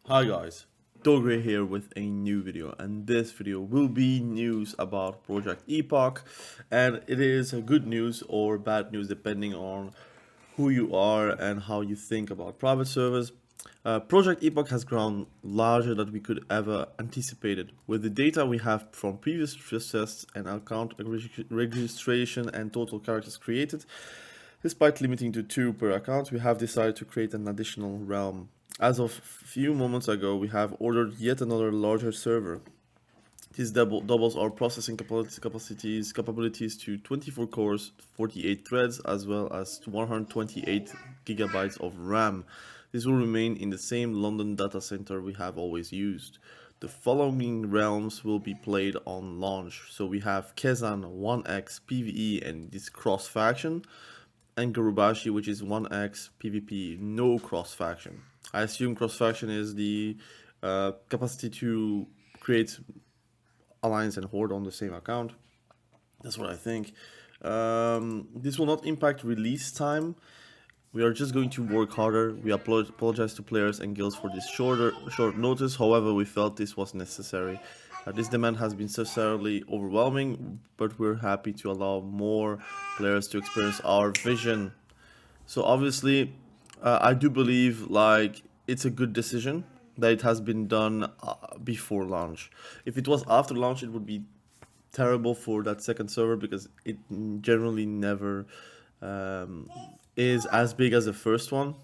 Hi guys, Dogre here with a new video, and this video will be news about Project Epoch, and it is a good news or bad news depending on who you are and how you think about private servers. Project Epoch has grown larger than we could ever anticipated. With the data we have from previous stress tests and account registration and total characters created, despite limiting to 2 per account, we have decided to create an additional realm. As of few moments ago, we have ordered yet another larger server. This doubles our processing capabilities to 24 cores, 48 threads, as well as 128 gigabytes of RAM. This will remain in the same London data center we have always used. The following realms will be played on launch. So we have Kezan 1x PvE and this cross faction, and Garubashi, which is 1x PvP, no cross faction. I assume cross faction is the capacity to create alliance and horde on the same account. That's what I think. This will not impact release time. We are just going to work harder. We apologize to players and guilds for this short notice. However, we felt this was necessary. This demand has been necessarily overwhelming, but we're happy to allow more players to experience our vision. So obviously, I do believe like it's a good decision that it has been done before launch. If it was after launch, it would be terrible for that second server because it generally never is as big as the first one.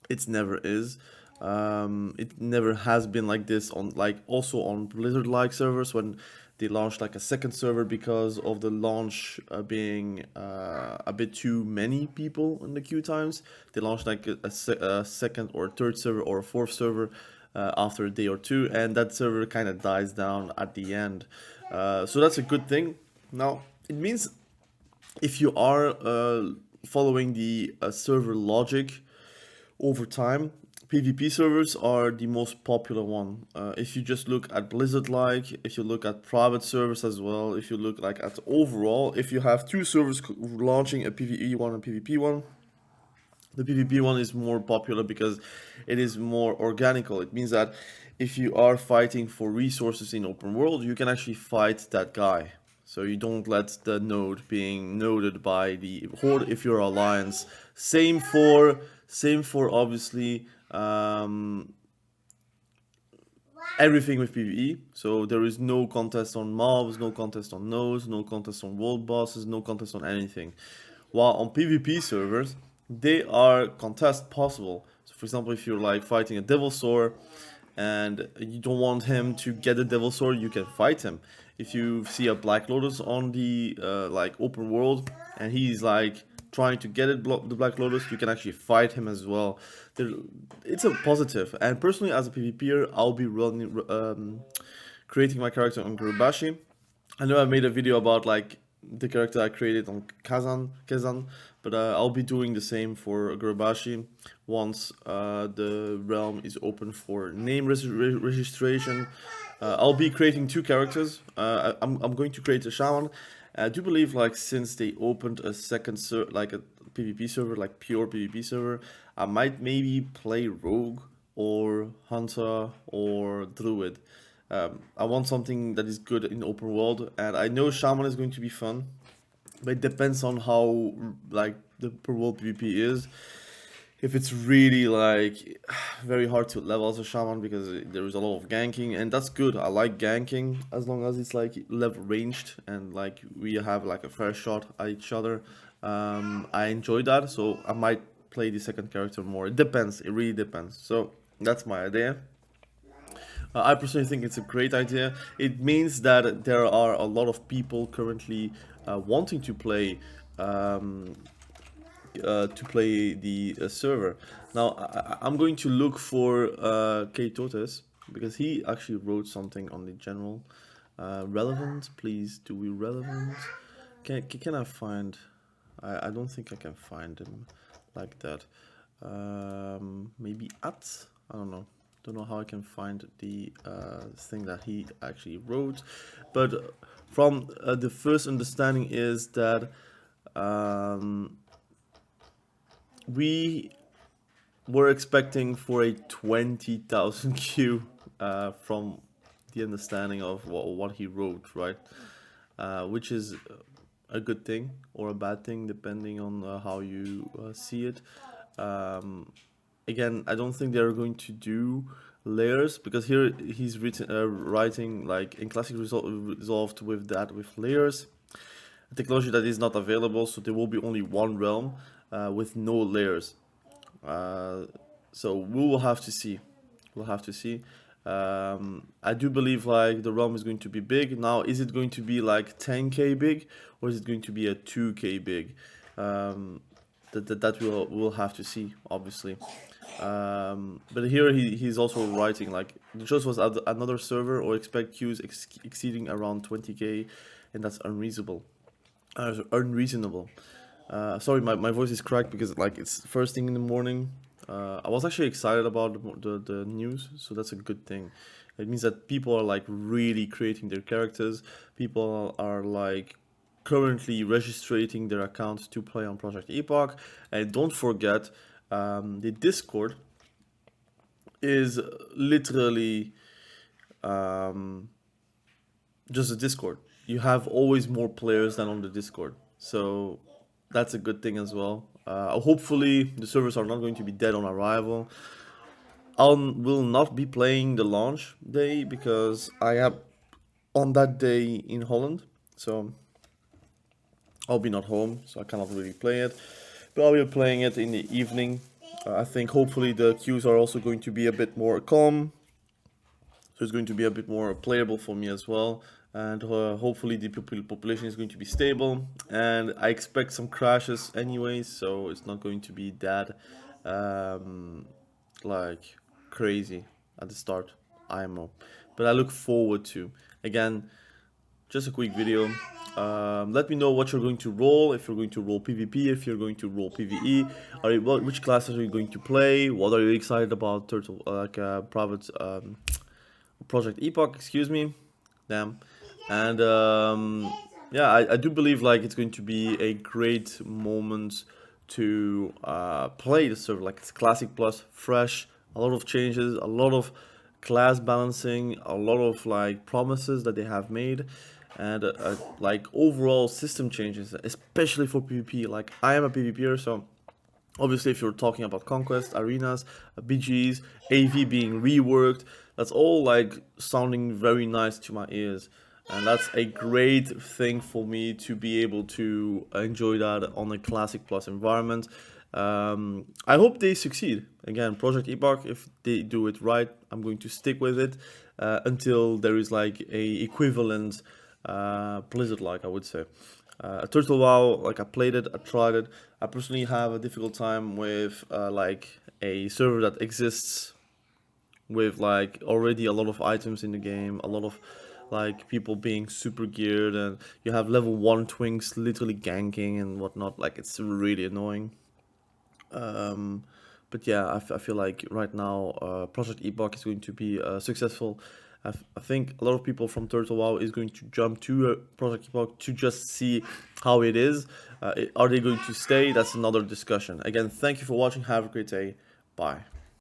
It never is. It never has been like this on like also on Blizzard like servers when they launched like a second server because of the launch being a bit too many people in the queue times. They launched like a second or third server or a fourth server after a day or two, and that server kind of dies down at the end. So that's a good thing. Now it means if you are following the server logic over time, PvP servers are the most popular one. If you just look at Blizzard like, if you look at private servers as well, if you look like at overall, if you have two servers launching a PvE one and PvP one, the PvP one is more popular because it is more organical. It means that if you are fighting for resources in open world, you can actually fight that guy. So you don't let the node being noded by the horde if you're alliance. Same for obviously everything with PvE. So there is no contest on mobs, no contest on nodes, no contest on world bosses, no contest on anything. While on PvP servers, they are contests possible. So for example, if you're like fighting a devil sword and you don't want him to get a devil sword, you can fight him. If you see a Black Lotus on the like open world and he's like trying to get it the Black Lotus, you can actually fight him as well. It's a positive. And personally, as a PvPer, I'll be running, creating my character on Gurubashi. I know I made a video about like the character I created on Kezan, but I'll be doing the same for Gurubashi once the realm is open for name registration. I'll be creating two characters. I'm going to create a shaman. I do believe like since they opened a second like a PvP server, like pure PvP server, I might maybe play rogue or hunter or druid. I want something that is good in open world, and I know shaman is going to be fun, but it depends on how like the per world PvP is. If it's really like very hard to level as a shaman because there is a lot of ganking, and that's good. I like ganking as long as it's like level ranged and like we have like a fair shot at each other. I enjoy that, so I might play the second character more. It depends. It really depends. So that's my idea. I personally think it's a great idea. It means that there are a lot of people currently wanting to play the server. Now I'm going to look for Totes because he actually wrote something on the general relevant. Please do we relevant? Can I find? I don't think I can find him like that. Maybe at I don't know how I can find the thing that he actually wrote, but from the first understanding is that we we're expecting for a 20,000 Q from the understanding of what he wrote, right? Which is a good thing or a bad thing depending on how you see it. Um, Again, I don't think they're going to do layers because here he's writing like in classic resolved with layers, a technology that is not available, so there will be only one realm with no layers. Uh, so we will have to see. We'll have to see. I do believe like the realm is going to be big. Now, is it going to be like 10k big or is it going to be a 2k big? That we'll have to see, obviously. But here he's also writing like the choice was another server or expect queues exceeding around 20k, and that's unreasonable. Unreasonable. Sorry, my voice is cracked because like it's first thing in the morning. I was actually excited about the news, so that's a good thing. It means that people are like really creating their characters. People are like currently registering their accounts to play on Project Epoch. And don't forget, the Discord is literally um, just a Discord. You have always more players than on the Discord, so that's a good thing as well. Hopefully, the servers are not going to be dead on arrival. I will not be playing the launch day because I am on that day in Holland, so I'll be not home, so I cannot really play it. But I'll be playing it in the evening. I think hopefully the queues are also going to be a bit more calm, so it's going to be a bit more playable for me as well. And hopefully the population is going to be stable. And I expect some crashes anyways, so it's not going to be that like crazy at the start, IMO. But I look forward to, again, just a quick video. Let me know what you're going to roll, if you're going to roll PvP, if you're going to roll PvE, which classes are you going to play, what are you excited about private Project Epoch, excuse me, damn. And yeah, I do believe like it's going to be a great moment to play the server. Like it's classic plus fresh, a lot of changes, a lot of class balancing, a lot of like promises that they have made, and like overall system changes, especially for PvP. Like I am a PvPer, so obviously, if you're talking about conquest, arenas, BGs, AV being reworked, that's all like sounding very nice to my ears. And that's a great thing for me to be able to enjoy that on a Classic Plus environment. I hope they succeed. Again, Project Epoch, if they do it right, I'm going to stick with it until there is like a equivalent Blizzard-like, I would say. Turtle WoW, like I played it, I tried it. I personally have a difficult time with like a server that exists with like already a lot of items in the game, a lot of like people being super geared, and you have level 1 twinks literally ganking and whatnot. Like it's really annoying. Um, but yeah, I feel like right now Project Epoch is going to be successful. I think a lot of people from Turtle WoW is going to jump to Project Epoch to just see how it is. Are they going to stay? That's another discussion. Again, thank you for watching. Have a great day. Bye.